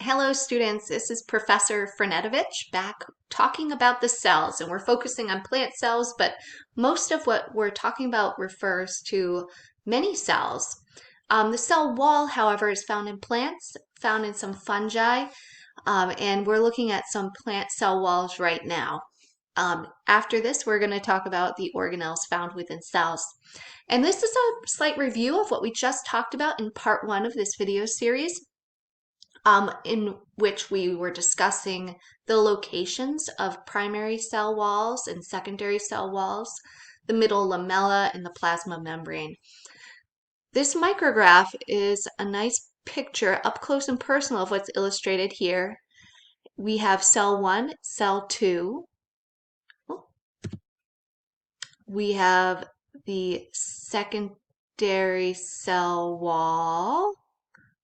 Hello students, this is Professor Franetovich back talking about the cells, and we're focusing on plant cells, but most of what we're talking about refers to many cells. The cell wall, however, is found in plants, found in some fungi, and we're looking at some plant cell walls right now. After this, we're going to talk about the organelles found within cells. And this is a slight review of what we just talked about in part 1 of this video series. In which we were discussing the locations of primary cell walls and secondary cell walls, the middle lamella, and the plasma membrane. This micrograph is a nice picture up close and personal of what's illustrated here. We have cell 1, cell 2. We have the secondary cell wall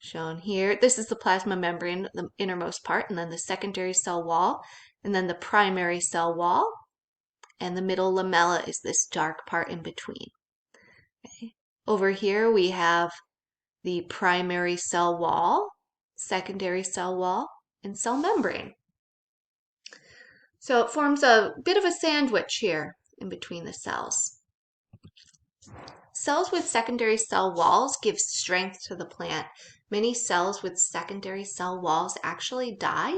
shown here. This is the plasma membrane, the innermost part, and then the secondary cell wall, and then the primary cell wall, and the middle lamella is this dark part in between. Okay. Over here we have the primary cell wall, secondary cell wall, and cell membrane. So it forms a bit of a sandwich here in between the cells. Cells with secondary cell walls give strength to the plant. Many cells with secondary cell walls actually die,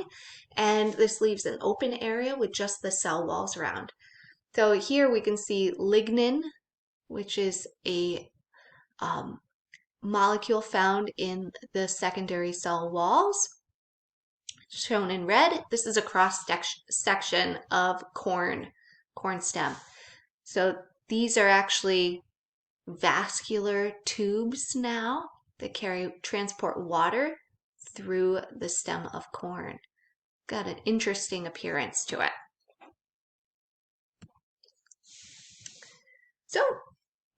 and this leaves an open area with just the cell walls around. So here we can see lignin, which is a molecule found in the secondary cell walls, shown in red. This is a cross section of corn stem. So these are actually vascular tubes now that transport water through the stem of corn. Got an interesting appearance to it. So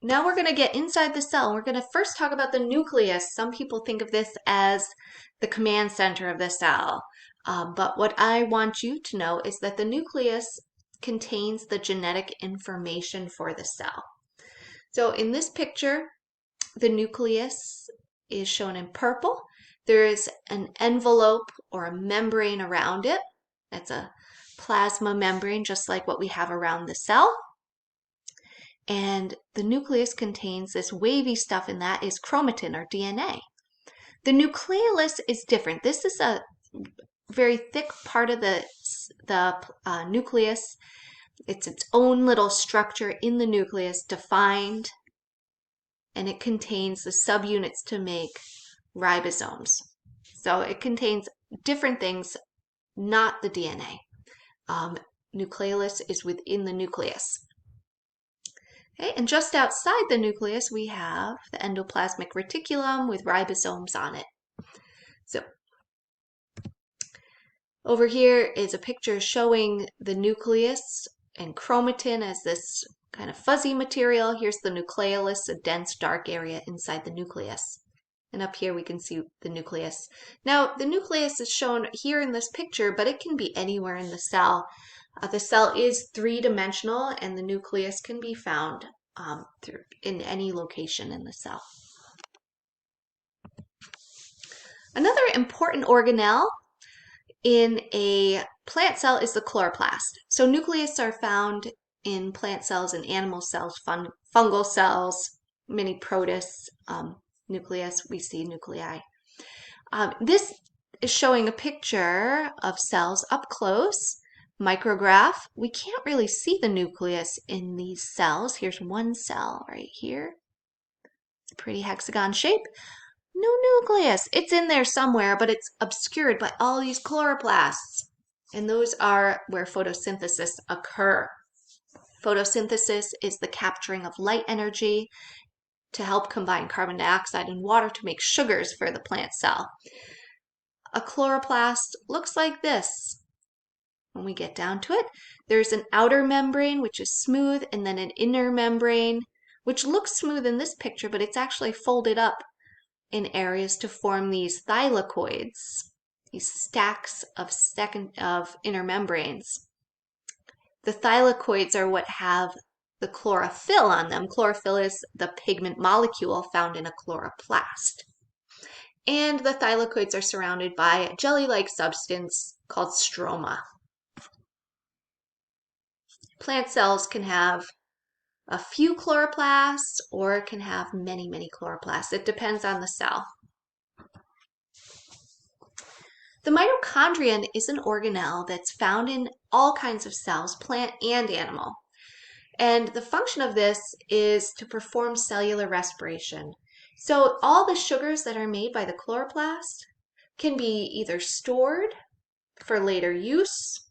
now we're going to get inside the cell. We're going to first talk about the nucleus. Some people think of this as the command center of the cell. But what I want you to know is that the nucleus contains the genetic information for the cell. So in this picture, the nucleus is shown in purple. There is an envelope or a membrane around it. That's a plasma membrane, just like what we have around the cell. And the nucleus contains this wavy stuff, and that is chromatin or DNA. The nucleolus is different. This is a very thick part of the nucleus. It's its own little structure in the nucleus, defined, and it contains the subunits to make ribosomes. So it contains different things, not the DNA. Nucleolus is within the nucleus. Okay, and just outside the nucleus, we have the endoplasmic reticulum with ribosomes on it. So over here is a picture showing the nucleus and chromatin as this kind of fuzzy material. Here's the nucleolus, a dense dark area inside the nucleus. And up here we can see the nucleus. Now the nucleus is shown here in this picture, but it can be anywhere in the cell. The cell is three-dimensional, and the nucleus can be found in any location in the cell. Another important organelle in a plant cell is the chloroplast. So nucleus are found in plant cells and animal cells, fungal cells, many protists, nucleus, we see nuclei. This is showing a picture of cells up close, micrograph. We can't really see the nucleus in these cells. Here's one cell right here. It's a pretty hexagon shape. No nucleus. It's in there somewhere, but it's obscured by all these chloroplasts. And those are where photosynthesis occurs. Photosynthesis is the capturing of light energy to help combine carbon dioxide and water to make sugars for the plant cell. A chloroplast looks like this. When we get down to it, there's an outer membrane, which is smooth, and then an inner membrane, which looks smooth in this picture, but it's actually folded up in areas to form these thylakoids, these stacks of inner membranes. The thylakoids are what have the chlorophyll on them. Chlorophyll is the pigment molecule found in a chloroplast. and the thylakoids are surrounded by a jelly-like substance called stroma. Plant cells can have a few chloroplasts or it can have many, many chloroplasts. It depends on the cell. The mitochondrion is an organelle that's found in all kinds of cells, plant and animal. And the function of this is to perform cellular respiration. So all the sugars that are made by the chloroplast can be either stored for later use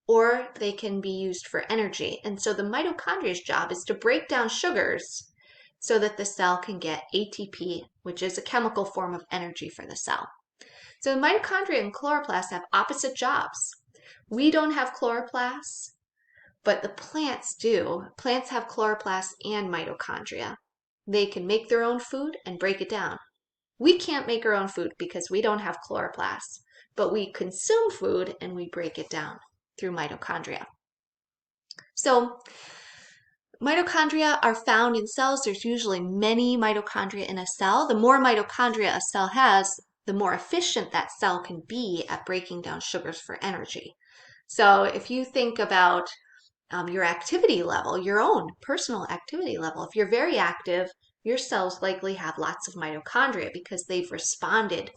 or they can be used for energy. And so the mitochondria's job is to break down sugars so that the cell can get ATP, which is a chemical form of energy for the cell. So the mitochondria and chloroplasts have opposite jobs. We don't have chloroplasts, but the plants do. Plants have chloroplasts and mitochondria. They can make their own food and break it down. We can't make our own food because we don't have chloroplasts, but we consume food and we break it down through mitochondria. So mitochondria are found in cells. There's usually many mitochondria in a cell. The more mitochondria a cell has, the more efficient that cell can be at breaking down sugars for energy. So if you think about your activity level, your own personal activity level, if you're very active, your cells likely have lots of mitochondria because they've responded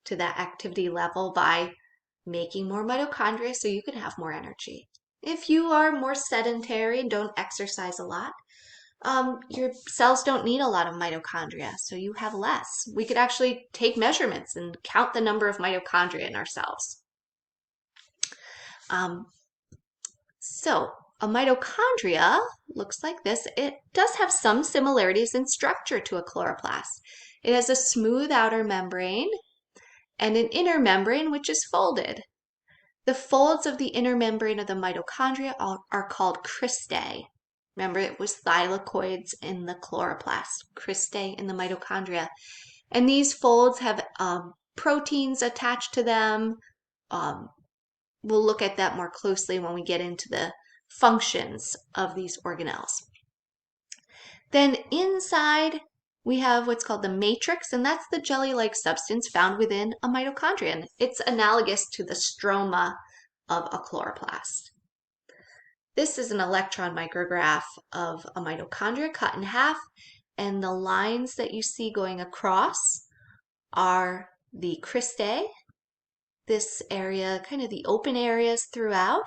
to that activity level by making more mitochondria so you can have more energy. If you are more sedentary and don't exercise a lot, your cells don't need a lot of mitochondria, so you have less. We could actually take measurements and count the number of mitochondria in our cells. So a mitochondria looks like this. It does have some similarities in structure to a chloroplast. It has a smooth outer membrane and an inner membrane which is folded. The folds of the inner membrane of the mitochondria are called cristae. Remember, it was thylakoids in the chloroplast, cristae in the mitochondria. And these folds have proteins attached to them. We'll look at that more closely when we get into the functions of these organelles. Then inside, we have what's called the matrix, and that's the jelly-like substance found within a mitochondrion. It's analogous to the stroma of a chloroplast. This is an electron micrograph of a mitochondria cut in half, and the lines that you see going across are the cristae. This area, kind of the open areas throughout,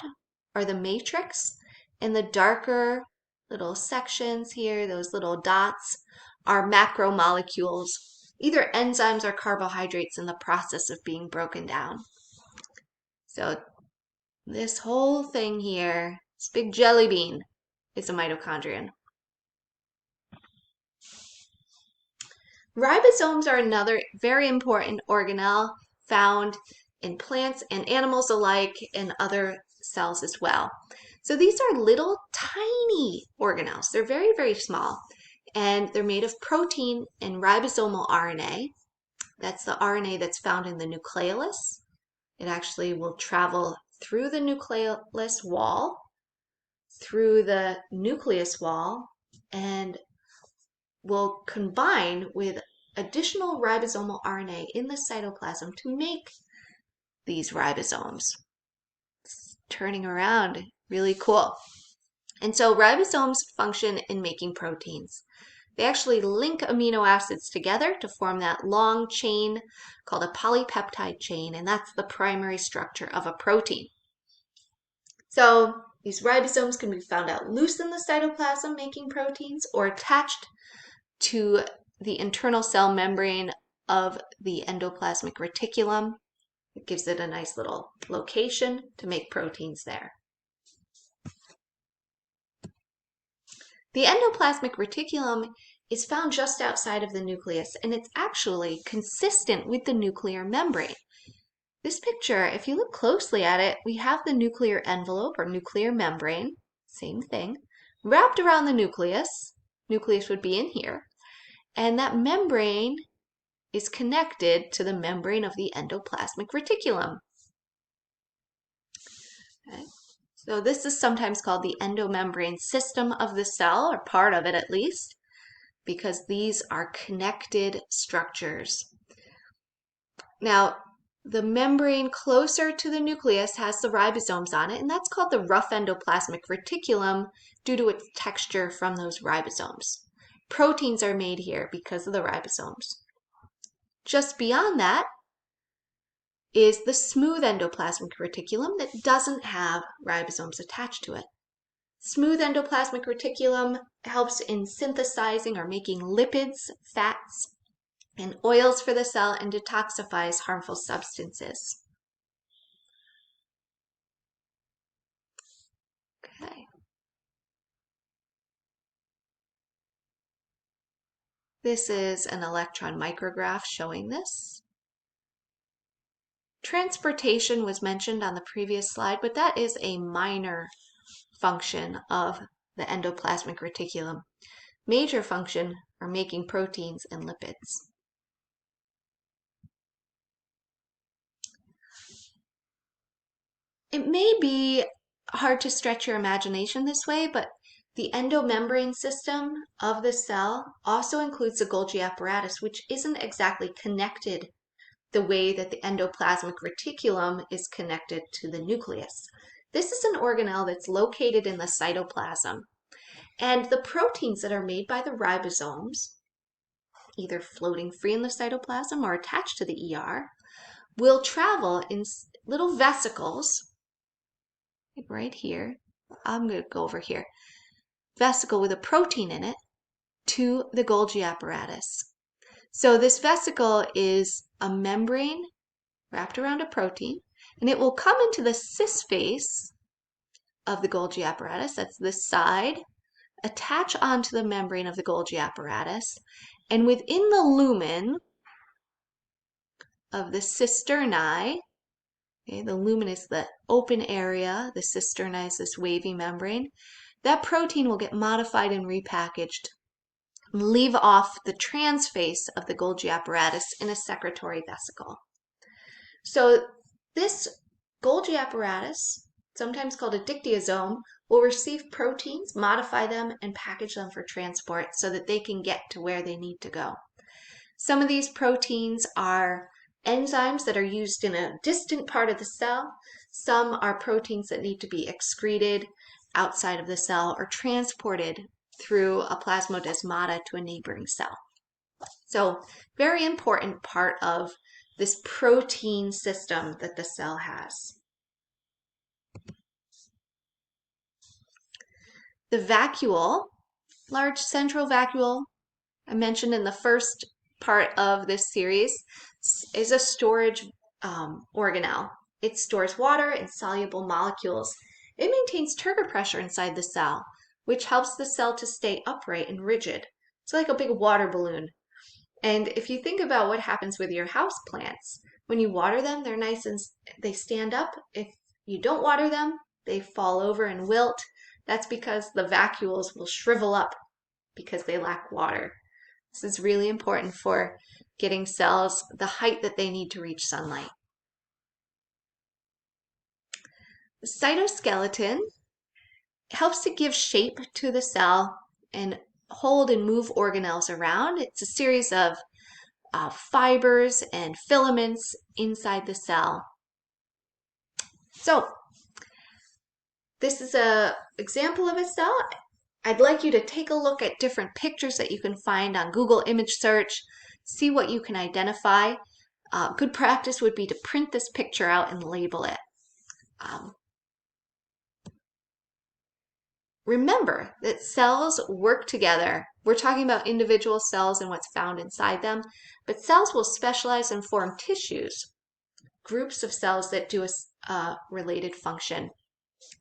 are the matrix, and the darker little sections here, those little dots, are macromolecules, either enzymes or carbohydrates in the process of being broken down. So this whole thing here, this big jelly bean, is a mitochondrion. Ribosomes are another very important organelle found in plants and animals alike, and other cells as well. So these are little tiny organelles. They're very, very small, and they're made of protein and ribosomal RNA. That's the RNA that's found in the nucleus. It actually will travel through the nucleus wall, through the nucleus wall, and will combine with additional ribosomal RNA in the cytoplasm to make these ribosomes. It's turning around, really cool. And so ribosomes function in making proteins. They actually link amino acids together to form that long chain called a polypeptide chain, and that's the primary structure of a protein. So these ribosomes can be found out loose in the cytoplasm making proteins or attached to the internal cell membrane of the endoplasmic reticulum. It gives it a nice little location to make proteins there. The endoplasmic reticulum is found just outside of the nucleus, and it's actually consistent with the nuclear membrane. This picture, if you look closely at it, we have the nuclear envelope or nuclear membrane, same thing, wrapped around the nucleus. Nucleus would be in here, and that membrane is connected to the membrane of the endoplasmic reticulum. Okay. So this is sometimes called the endomembrane system of the cell, or part of it at least, because these are connected structures. Now, the membrane closer to the nucleus has the ribosomes on it, and that's called the rough endoplasmic reticulum due to its texture from those ribosomes. Proteins are made here because of the ribosomes. Just beyond that is the smooth endoplasmic reticulum that doesn't have ribosomes attached to it. Smooth endoplasmic reticulum helps in synthesizing or making lipids, fats, and oils for the cell and detoxifies harmful substances. Okay. This is an electron micrograph showing this. Transportation was mentioned on the previous slide, but that is a minor function of the endoplasmic reticulum. Major function are making proteins and lipids. It may be hard to stretch your imagination this way, but the endomembrane system of the cell also includes the Golgi apparatus, which isn't exactly connected the way that the endoplasmic reticulum is connected to the nucleus. This is an organelle that's located in the cytoplasm. And the proteins that are made by the ribosomes, either floating free in the cytoplasm or attached to the ER, will travel in little vesicles, right here. I'm going to go over here. Vesicle with a protein in it to the Golgi apparatus. So this vesicle is a membrane wrapped around a protein, and it will come into the cis face of the Golgi apparatus, that's this side, attach onto the membrane of the Golgi apparatus, and within the lumen of the cisternae, okay, the lumen is the open area, the cisternae is this wavy membrane, that protein will get modified and repackaged and leave off the transface of the Golgi apparatus in a secretory vesicle. So this Golgi apparatus, sometimes called a dictyosome, will receive proteins, modify them, and package them for transport so that they can get to where they need to go. Some of these proteins are enzymes that are used in a distant part of the cell. Some are proteins that need to be excreted outside of the cell or transported through a plasmodesmata to a neighboring cell. So, very important part of this protein system that the cell has. The vacuole, large central vacuole, I mentioned in the first part of this series, is a storage organelle. It stores water and soluble molecules. It maintains turgor pressure inside the cell, which helps the cell to stay upright and rigid. It's like a big water balloon. And if you think about what happens with your house plants, when you water them, they're nice and they stand up. If you don't water them, they fall over and wilt. That's because the vacuoles will shrivel up because they lack water. This is really important for getting cells the height that they need to reach sunlight. The cytoskeleton helps to give shape to the cell and hold and move organelles around. It's a series of fibers and filaments inside the cell. So this is an example of a cell. I'd like you to take a look at different pictures that you can find on Google image search, see what you can identify. Good practice would be to print this picture out and label it. Remember that cells work together. We're talking about individual cells and what's found inside them, but cells will specialize and form tissues, groups of cells that do a related function.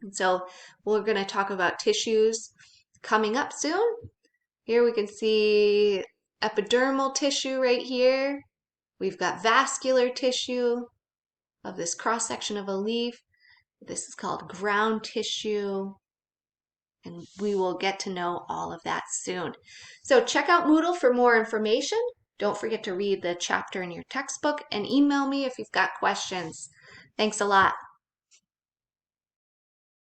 And so we're going to talk about tissues coming up soon. Here we can see epidermal tissue right here. We've got vascular tissue of this cross-section of a leaf. This is called ground tissue. And we will get to know all of that soon. So check out Moodle for more information. Don't forget to read the chapter in your textbook and email me if you've got questions. Thanks a lot.